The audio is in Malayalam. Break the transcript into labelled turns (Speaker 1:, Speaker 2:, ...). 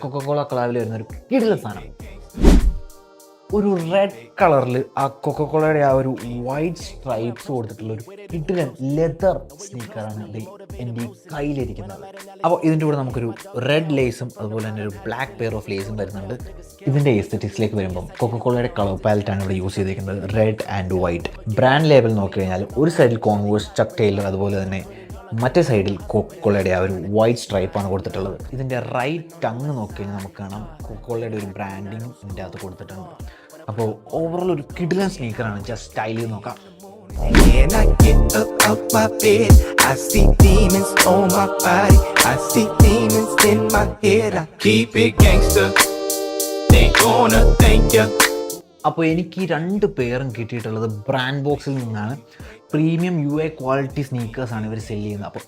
Speaker 1: കൊക്കക്കോള കളറിൽ വരുന്ന ഒരു കിടിലൻ സാധനം. ഒരു റെഡ് കളറിൽ ആ കൊക്കക്കോളയുടെ ആ ഒരു വൈറ്റ് സ്ട്രൈപ്സ് കൊടുത്തിട്ടുള്ള ഒരു കിടിലൻ ലെതർ സ്നീക്കറാണ് എൻ്റെ ഈ കയ്യിലിരിക്കുന്നത്. അപ്പോൾ ഇതിൻ്റെ കൂടെ നമുക്കൊരു റെഡ് ലേസും അതുപോലെ തന്നെ ഒരു ബ്ലാക്ക് പെയർ ഓഫ് ലേസും വരുന്നുണ്ട്. ഇതിൻ്റെ എസ്തെറ്റിക്സിലേക്ക് വരുമ്പം കൊക്കക്കോളയുടെ കളർ പാലറ്റാണ് ഇവിടെ യൂസ് ചെയ്തിരിക്കുന്നത്, red and white. Brand label നോക്കി കഴിഞ്ഞാൽ ഒരു സൈഡിൽ കോൺവേഴ്സ്, ചക്ക് ടൈലർ, അതുപോലെ തന്നെ മറ്റേ സൈഡിൽ കൊക്കക്കോളയുടെ ആ ഒരു വൈറ്റ് സ്ട്രൈപ്പാണ് കൊടുത്തിട്ടുള്ളത്. ഇതിൻ്റെ റൈറ്റ് ടങ് നോക്കി കഴിഞ്ഞാൽ നമുക്ക് കാണാം കൊക്കക്കോളയുടെ ഒരു ബ്രാൻഡിങ്ങും ഇതിൻ്റെ അകത്ത് കൊടുത്തിട്ടുണ്ട്. അപ്പോൾ ഓവറോൾ ഒരു കിടിലൻ സ്നീക്കറാണ്. ജസ്റ്റ് സ്റ്റൈൽ ചെയ്ത് നോക്കാം.
Speaker 2: When I get up out my bed, I see demons on my body. I see demons in my head. I keep it gangster. They gonna thank ya.
Speaker 1: അപ്പോൾ എനിക്ക് ഈ 2 പെയറും കിട്ടിയിട്ടുള്ളത് ബ്രാൻഡ് ബോക്സിൽ നിന്നാണ്. പ്രീമിയം UA ക്വാളിറ്റി സ്നീക്കേഴ്സാണ് ഇവർ സെല് ചെയ്യുന്നത്. അപ്പോൾ